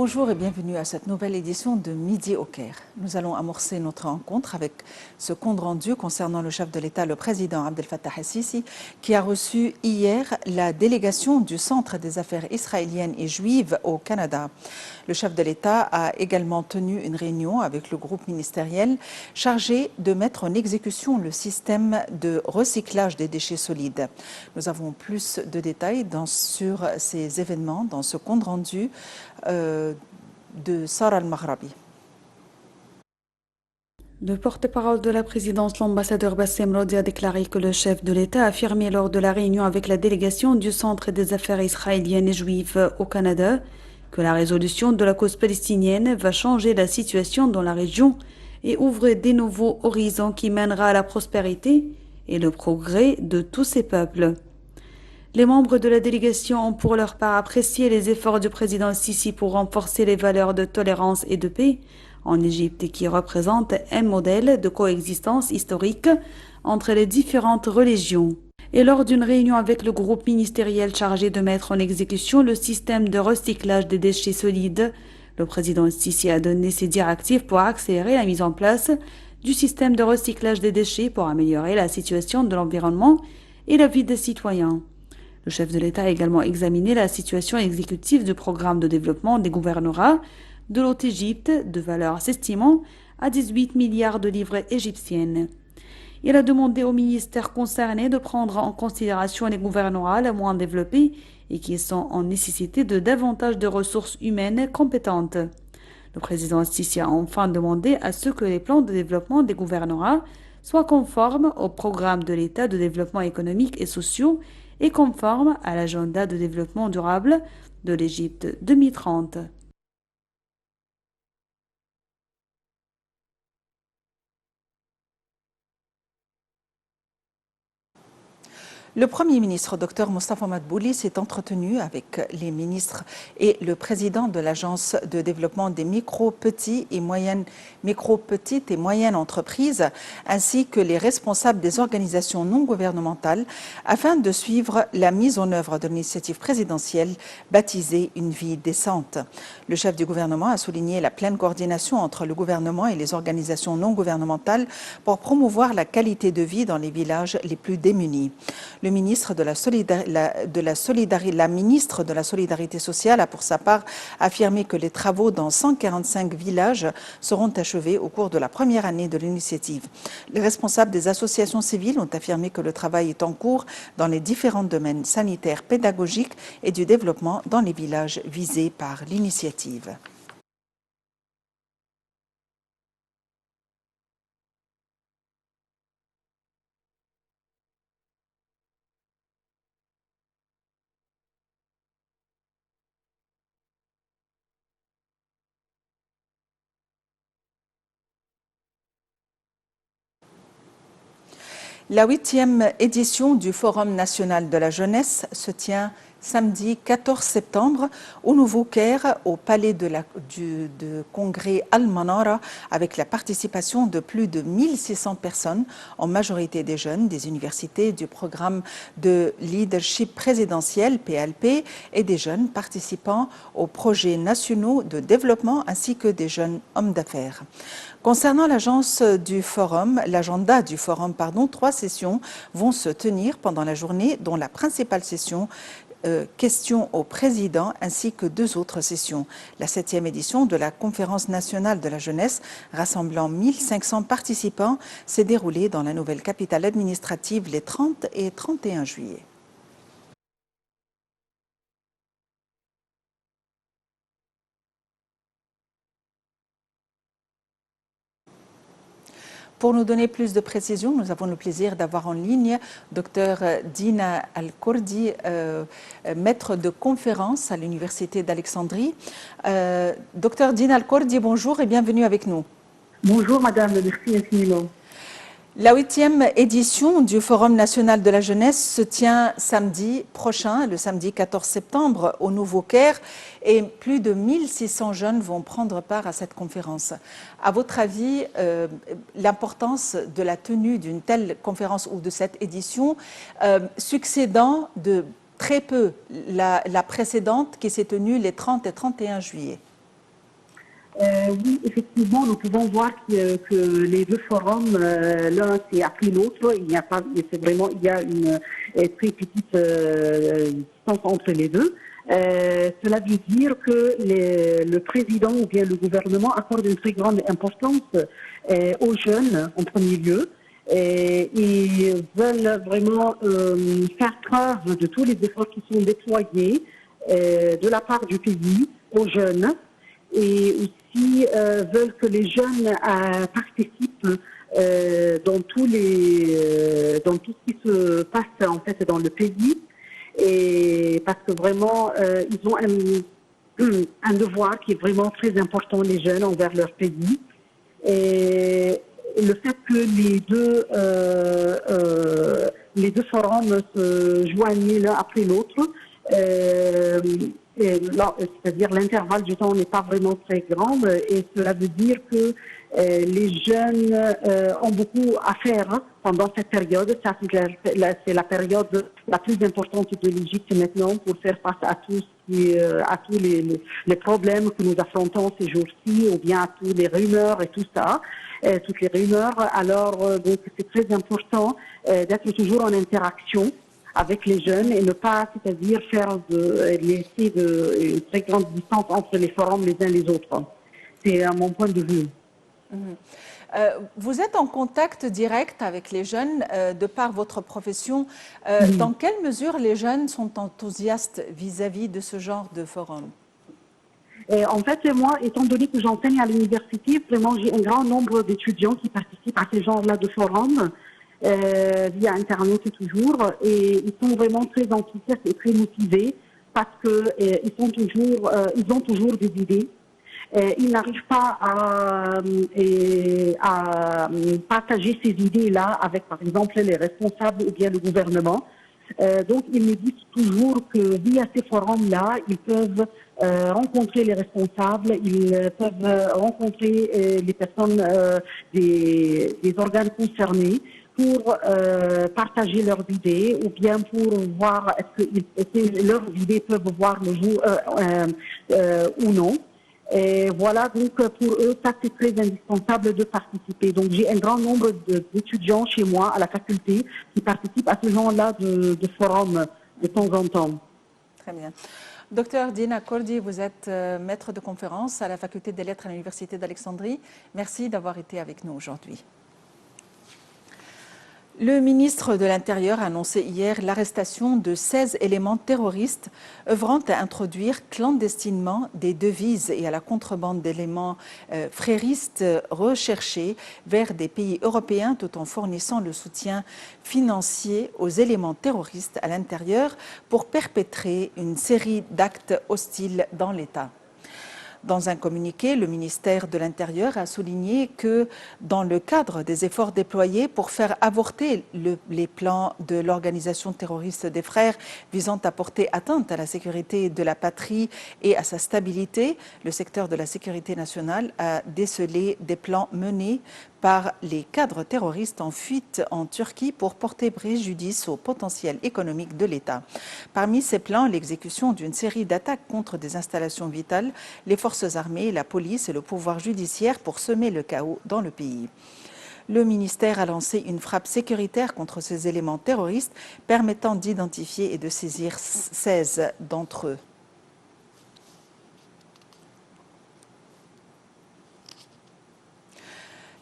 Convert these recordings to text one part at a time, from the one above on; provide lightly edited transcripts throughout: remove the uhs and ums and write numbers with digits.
Bonjour et bienvenue à cette nouvelle édition de Midi au Caire. Nous allons amorcer notre rencontre avec ce compte rendu concernant le chef de l'État, le président Abdel Fattah el-Sisi, qui a reçu hier la délégation du Centre des affaires israéliennes et juives au Canada. Le chef de l'État a également tenu une réunion avec le groupe ministériel chargé de mettre en exécution le système de recyclage des déchets solides. Nous avons plus de détails sur ces événements dans ce compte rendu de Sarah Al-Maghrabi. Le porte-parole de la présidence, l'ambassadeur Bassem Rodi, a déclaré que le chef de l'État a affirmé lors de la réunion avec la délégation du Centre des affaires israéliennes et juives au Canada que la résolution de la cause palestinienne va changer la situation dans la région et ouvrir des nouveaux horizons qui mènera à la prospérité et le progrès de tous ces peuples. Les membres de la délégation ont pour leur part apprécié les efforts du président Sisi pour renforcer les valeurs de tolérance et de paix en Égypte et qui représentent un modèle de coexistence historique entre les différentes religions. Et lors d'une réunion avec le groupe ministériel chargé de mettre en exécution le système de recyclage des déchets solides, le président Sisi a donné ses directives pour accélérer la mise en place du système de recyclage des déchets pour améliorer la situation de l'environnement et la vie des citoyens. Le chef de l'État a également examiné la situation exécutive du programme de développement des gouvernorats de l'Haute Égypte, de valeur s'estimant à 18 milliards de livres égyptiennes. Il a demandé aux ministères concernés de prendre en considération les gouvernorats les moins développés et qui sont en nécessité de davantage de ressources humaines compétentes. Le président Sisi a enfin demandé à ce que les plans de développement des gouvernorats soient conformes au programme de l'État de développement économique et social et conformes à l'agenda de développement durable de l'Égypte 2030. Le Premier ministre, Dr Moustapha Madbouli, s'est entretenu avec les ministres et le président de l'Agence de développement des petites et moyennes entreprises, ainsi que les responsables des organisations non gouvernementales, afin de suivre la mise en œuvre de l'initiative présidentielle baptisée Une vie décente. Le chef du gouvernement a souligné la pleine coordination entre le gouvernement et les organisations non gouvernementales pour promouvoir la qualité de vie dans les villages les plus démunis. La ministre de la Solidarité sociale a pour sa part affirmé que les travaux dans 145 villages seront achevés au cours de la première année de l'initiative. Les responsables des associations civiles ont affirmé que le travail est en cours dans les différents domaines sanitaires, pédagogiques et du développement dans les villages visés par l'initiative. La 8e édition du Forum national de la jeunesse se tient samedi 14 septembre au Nouveau-Caire, au palais de congrès Al-Manara, avec la participation de plus de 1600 personnes, en majorité des jeunes des universités du programme de leadership présidentiel PLP et des jeunes participant aux projets nationaux de développement ainsi que des jeunes hommes d'affaires. Concernant l'agenda du forum, 3 sessions vont se tenir pendant la journée, dont la principale session questions au président ainsi que 2 autres sessions. La 7e édition de la Conférence nationale de la jeunesse, rassemblant 1500 participants, s'est déroulée dans la nouvelle capitale administrative les 30 et 31 juillet. Pour nous donner plus de précisions, nous avons le plaisir d'avoir en ligne Dr Dina Al-Kurdi, maître de conférence à l'Université d'Alexandrie. Dr Dina Al-Kurdi, bonjour et bienvenue avec nous. Bonjour Madame, merci infiniment. La 8e édition du Forum national de la jeunesse se tient samedi prochain, le samedi 14 septembre, au Nouveau-Caire, et plus de 1600 jeunes vont prendre part à cette conférence. À votre avis, l'importance de la tenue d'une telle conférence ou de cette édition, succédant de très peu la précédente qui s'est tenue les 30 et 31 juillet? Oui, effectivement, nous pouvons voir que les deux forums, l'un c'est après l'autre, il n'y a pas, c'est vraiment, il y a une très petite distance entre les deux. Cela veut dire que le président ou bien le gouvernement accorde une très grande importance aux jeunes en premier lieu. Et veulent vraiment faire preuve de tous les efforts qui sont déployés de la part du pays aux jeunes et aussi veulent que les jeunes participent dans tout ce qui se passe en fait dans le pays et parce que vraiment ils ont un devoir qui est vraiment très important les jeunes envers leur pays et le fait que les deux forums se joignent l'un après l'autre c'est-à-dire l'intervalle du temps n'est pas vraiment très grand et cela veut dire que les jeunes ont beaucoup à faire pendant cette période. Ça, c'est la période la plus importante de l'Égypte maintenant pour faire face à à tous les problèmes que nous affrontons ces jours-ci ou bien à toutes les rumeurs et tout ça, toutes les rumeurs. Alors, donc, c'est très important d'être toujours en interaction avec les jeunes et ne pas, c'est-à-dire laisser une très grande distance entre les forums les uns les autres. C'est mon point de vue. Vous êtes en contact direct avec les jeunes de par votre profession. Dans quelle mesure les jeunes sont enthousiastes vis-à-vis de ce genre de forum? En fait, moi, étant donné que j'enseigne à l'université, vraiment, j'ai un grand nombre d'étudiants qui participent à ce genre-là de forums. Via Internet toujours, et ils sont vraiment très enthousiastes et très motivés parce que ils ont toujours des idées. Ils n'arrivent pas à partager ces idées-là avec, par exemple, les responsables ou bien le gouvernement. Donc, ils me disent toujours que via ces forums-là, ils peuvent rencontrer les responsables, ils peuvent rencontrer les personnes des organes concernés pour partager leurs idées ou bien pour voir est-ce que leurs idées peuvent voir le jour ou non. Et voilà, donc pour eux, ça c'est très indispensable de participer. Donc j'ai un grand nombre d'étudiants chez moi à la faculté qui participent à ce genre-là de forum de temps en temps. Très bien. Docteur Dina Kordi, vous êtes maître de conférence à la faculté des lettres à l'université d'Alexandrie. Merci d'avoir été avec nous aujourd'hui. Le ministre de l'Intérieur a annoncé hier l'arrestation de 16 éléments terroristes œuvrant à introduire clandestinement des devises et à la contrebande d'éléments fréristes recherchés vers des pays européens tout en fournissant le soutien financier aux éléments terroristes à l'intérieur pour perpétrer une série d'actes hostiles dans l'État. Dans un communiqué, le ministère de l'Intérieur a souligné que dans le cadre des efforts déployés pour faire avorter les plans de l'organisation terroriste des Frères visant à porter atteinte à la sécurité de la patrie et à sa stabilité, le secteur de la sécurité nationale a décelé des plans menés par les cadres terroristes en fuite en Turquie pour porter préjudice au potentiel économique de l'État. Parmi ces plans, l'exécution d'une série d'attaques contre des installations vitales, les forces armées, la police et le pouvoir judiciaire pour semer le chaos dans le pays. Le ministère a lancé une frappe sécuritaire contre ces éléments terroristes permettant d'identifier et de saisir 16 d'entre eux.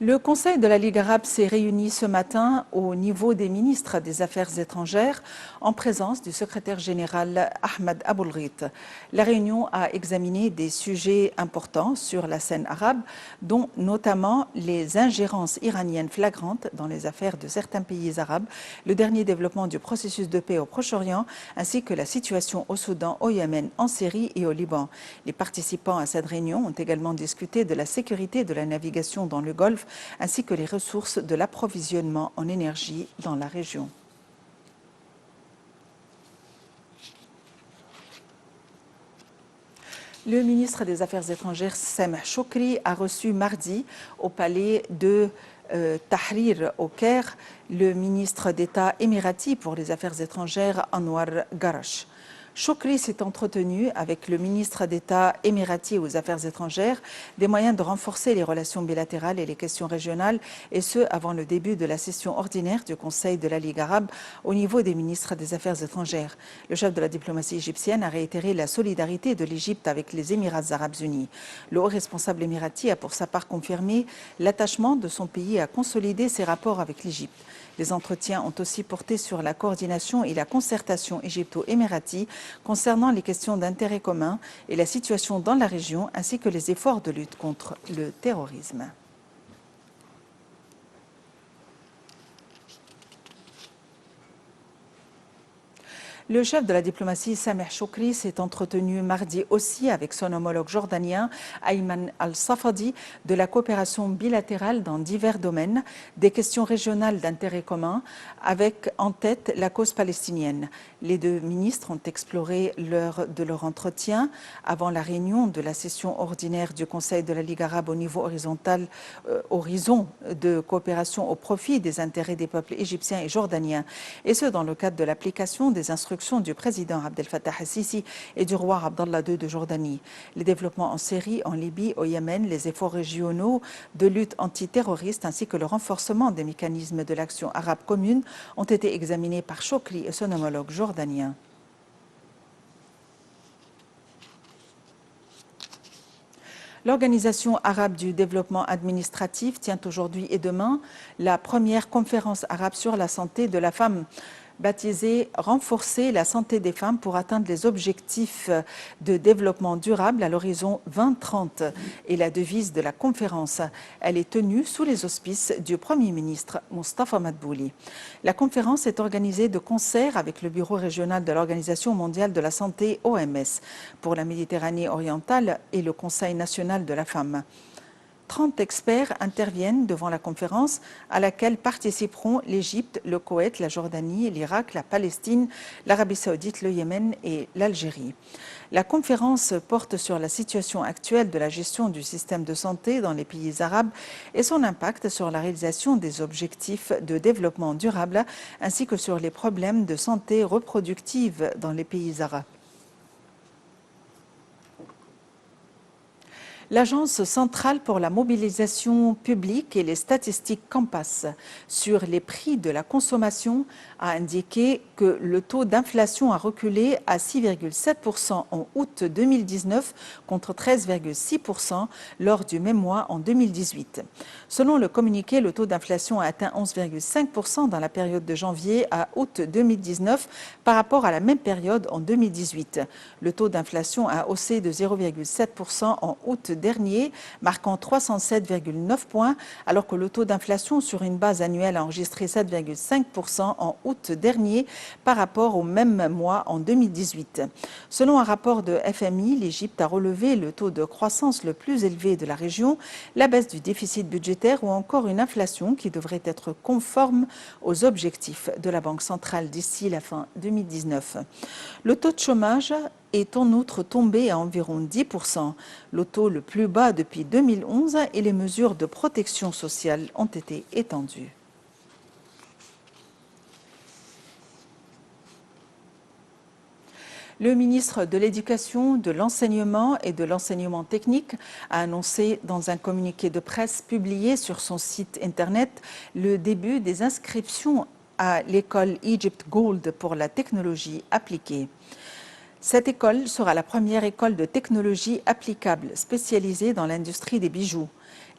Le Conseil de la Ligue arabe s'est réuni ce matin au niveau des ministres des Affaires étrangères en présence du secrétaire général Ahmed Aboulghit. La réunion a examiné des sujets importants sur la scène arabe, dont notamment les ingérences iraniennes flagrantes dans les affaires de certains pays arabes, le dernier développement du processus de paix au Proche-Orient, ainsi que la situation au Soudan, au Yémen, en Syrie et au Liban. Les participants à cette réunion ont également discuté de la sécurité de la navigation dans le Golfe, ainsi que les ressources de l'approvisionnement en énergie dans la région. Le ministre des Affaires étrangères, Sameh Choukri, a reçu mardi au palais de Tahrir au Caire le ministre d'État émirati pour les Affaires étrangères, Anwar Garash. Chokri s'est entretenu avec le ministre d'État émirati aux Affaires étrangères des moyens de renforcer les relations bilatérales et les questions régionales, et ce avant le début de la session ordinaire du Conseil de la Ligue arabe au niveau des ministres des Affaires étrangères. Le chef de la diplomatie égyptienne a réitéré la solidarité de l'Égypte avec les Émirats arabes unis. Le haut responsable émirati a pour sa part confirmé l'attachement de son pays à consolider ses rapports avec l'Égypte. Les entretiens ont aussi porté sur la coordination et la concertation égypto-émirati concernant les questions d'intérêt commun et la situation dans la région, ainsi que les efforts de lutte contre le terrorisme. Le chef de la diplomatie, Sameh Chokri, s'est entretenu mardi aussi avec son homologue jordanien, Ayman al-Safadi, de la coopération bilatérale dans divers domaines, des questions régionales d'intérêt commun, avec en tête la cause palestinienne. Les deux ministres ont exploré l'heure de leur entretien avant la réunion de la session ordinaire du Conseil de la Ligue arabe au niveau horizon de coopération au profit des intérêts des peuples égyptiens et jordaniens, et ce dans le cadre de l'application des instructions du président Abdel Fattah al-Sisi et du roi Abdallah II de Jordanie. Les développements en Syrie, en Libye, au Yémen, les efforts régionaux de lutte antiterroriste ainsi que le renforcement des mécanismes de l'action arabe commune ont été examinés par Chokri et son homologue jordanien. L'Organisation arabe du développement administratif tient aujourd'hui et demain la première conférence arabe sur la santé de la femme, baptisée « Renforcer la santé des femmes pour atteindre les objectifs de développement durable à l'horizon 2030 » et la devise de la conférence. Elle est tenue sous les auspices du Premier ministre Mustafa Madbouli. La conférence est organisée de concert avec le bureau régional de l'Organisation mondiale de la santé OMS pour la Méditerranée orientale et le Conseil national de la femme. 30 experts interviennent devant la conférence à laquelle participeront l'Égypte, le Koweït, la Jordanie, l'Irak, la Palestine, l'Arabie saoudite, le Yémen et l'Algérie. La conférence porte sur la situation actuelle de la gestion du système de santé dans les pays arabes et son impact sur la réalisation des objectifs de développement durable ainsi que sur les problèmes de santé reproductive dans les pays arabes. L'Agence centrale pour la mobilisation publique et les statistiques Compass sur les prix de la consommation a indiqué que le taux d'inflation a reculé à 6,7% en août 2019 contre 13,6% lors du même mois en 2018. Selon le communiqué, le taux d'inflation a atteint 11,5% dans la période de janvier à août 2019 par rapport à la même période en 2018. Le taux d'inflation a haussé de 0,7% en août dernier, marquant 307,9 points, alors que le taux d'inflation sur une base annuelle a enregistré 7,5% en août dernier par rapport au même mois en 2018. Selon un rapport de FMI, l'Égypte a relevé le taux de croissance le plus élevé de la région, la baisse du déficit budgétaire ou encore une inflation qui devrait être conforme aux objectifs de la Banque centrale d'ici la fin 2019. Le taux de chômage est en outre tombé à environ 10%, le taux le plus bas depuis 2011 et les mesures de protection sociale ont été étendues. Le ministre de l'Éducation, de l'Enseignement et de l'Enseignement technique a annoncé dans un communiqué de presse publié sur son site internet le début des inscriptions à l'école Egypt Gold pour la technologie appliquée. Cette école sera la première école de technologie applicable spécialisée dans l'industrie des bijoux.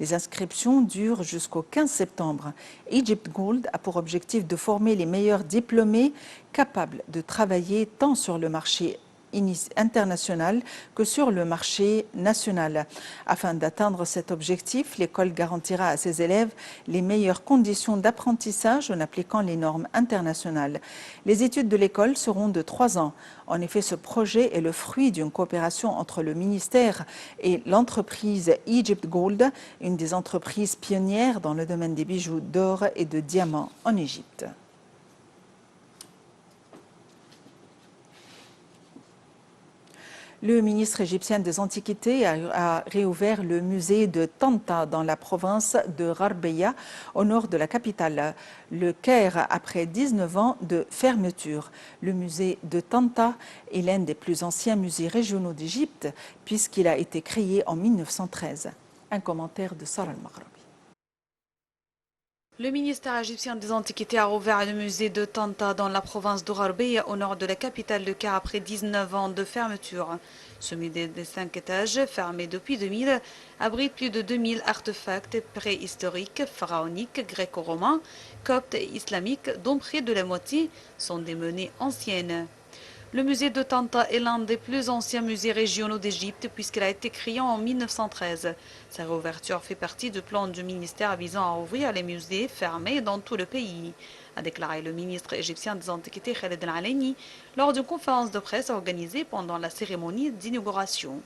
Les inscriptions durent jusqu'au 15 septembre. Egypt Gold a pour objectif de former les meilleurs diplômés capables de travailler tant sur le marché international que sur le marché national. Afin d'atteindre cet objectif, l'école garantira à ses élèves les meilleures conditions d'apprentissage en appliquant les normes internationales. Les études de l'école seront de 3 ans. En effet, ce projet est le fruit d'une coopération entre le ministère et l'entreprise Egypt Gold, une des entreprises pionnières dans le domaine des bijoux d'or et de diamants en Égypte. Le ministre égyptien des Antiquités a réouvert le musée de Tanta dans la province de Gharbeya, au nord de la capitale, le Caire, après 19 ans de fermeture. Le musée de Tanta est l'un des plus anciens musées régionaux d'Égypte, puisqu'il a été créé en 1913. Un commentaire de Sarah Al-Maghrabi. Le ministère égyptien des Antiquités a rouvert le musée de Tanta dans la province de Gharbeya, au nord de la capitale de Caire, après 19 ans de fermeture. Ce musée de 5 étages, fermé depuis 2000, abrite plus de 2000 artefacts préhistoriques, pharaoniques, gréco-romains, coptes et islamiques, dont près de la moitié sont des monnaies anciennes. Le musée de Tanta est l'un des plus anciens musées régionaux d'Égypte puisqu'il a été créé en 1913. Sa réouverture fait partie du plan du ministère visant à ouvrir les musées fermés dans tout le pays, a déclaré le ministre égyptien des Antiquités Khaled Al-Alaini lors d'une conférence de presse organisée pendant la cérémonie d'inauguration.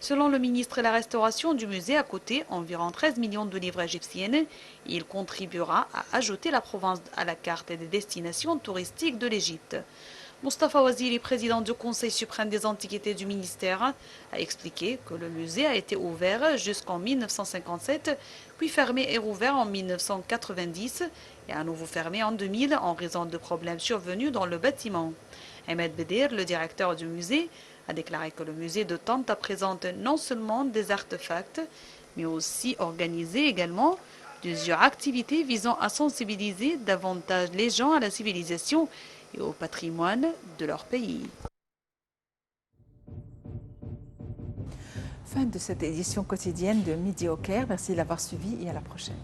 Selon le ministre, la restauration du musée a coûté environ 13 millions de livres égyptiennes et il contribuera à ajouter la province à la carte des destinations touristiques de l'Égypte. Mustafa Waziri, président du Conseil suprême des Antiquités du ministère, a expliqué que le musée a été ouvert jusqu'en 1957, puis fermé et rouvert en 1990 et à nouveau fermé en 2000 en raison de problèmes survenus dans le bâtiment. Ahmed Bedir, le directeur du musée, a déclaré que le musée de Tanta présente non seulement des artefacts, mais aussi organisé également plusieurs activités visant à sensibiliser davantage les gens à la civilisation et au patrimoine de leur pays. Fin de cette édition quotidienne de Midi au Caire. Merci de l'avoir suivi et à la prochaine.